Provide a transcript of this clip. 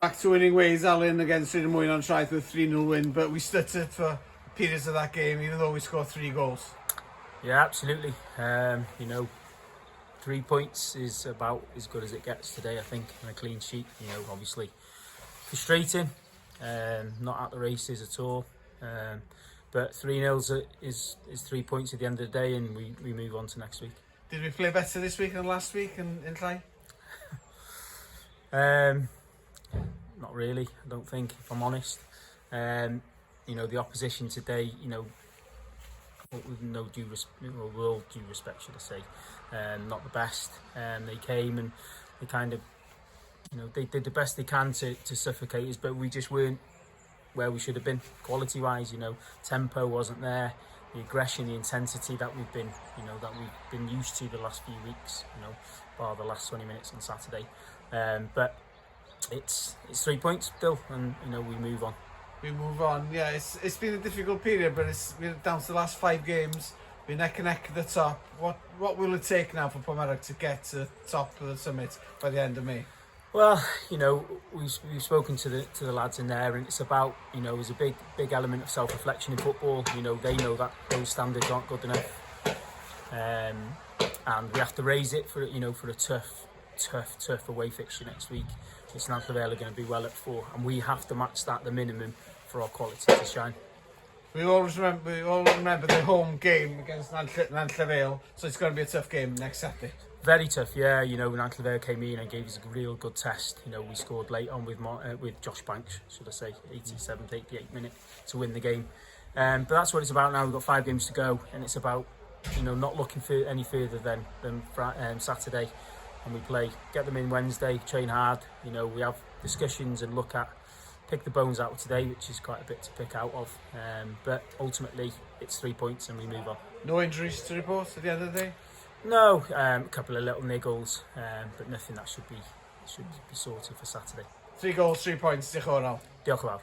Back to winning ways, Alun, against Rhydymwyn on track with a 3-0 win, but we stuttered for periods of that game, even though we scored 3 goals. Yeah, absolutely. 3 points is about as good as it gets today, I think, on a clean sheet. Obviously frustrating, not at the races at all. But 3-0 is 3 points at the end of the day, and we move on to next week. Did we play better this week than last week in Llai? Not really, I don't think, if I'm honest. The opposition today, with no due respect, should I say, not the best. They came and they kind of, they did the best they can to suffocate us, but we just weren't where we should have been quality-wise. Tempo wasn't there, the aggression, the intensity that we've been used to the last few weeks. Bar the last 20 minutes on Saturday, but it's 3 points still, and we move on. We move on. Yeah, it's been a difficult period, but we're down to the last 5 games. We're neck and neck at the top. What will it take now for Pomerach to get to the top of the summit by the end of May? Well, we've spoken to the lads in there, and it's about, there's a big element of self-reflection in football. They know that those standards aren't good enough, and we have to raise it for a tough away fixture next week. It's Ardal are going to be well at 4, and we have to match that, the minimum, for our quality to shine. We all remember the home game against Ardal, so it's going to be a tough game next Saturday. Very tough, yeah. When Ardal came in and gave us a real good test. We scored late on with Josh Banks, should I say, 87th, 88th minute to win the game. But that's what it's about now. We've got 5 games to go, and it's about not looking for any further than Saturday. And we get them in Wednesday, train hard. We have discussions and pick the bones out of today, which is quite a bit to pick out of. But ultimately, it's 3 points and we move on. No injuries to report at the end of the day? No, a couple of little niggles, but nothing that should be sorted for Saturday. 3 goals, 3 points. Diolch yn fawr. Diolch yn fawr.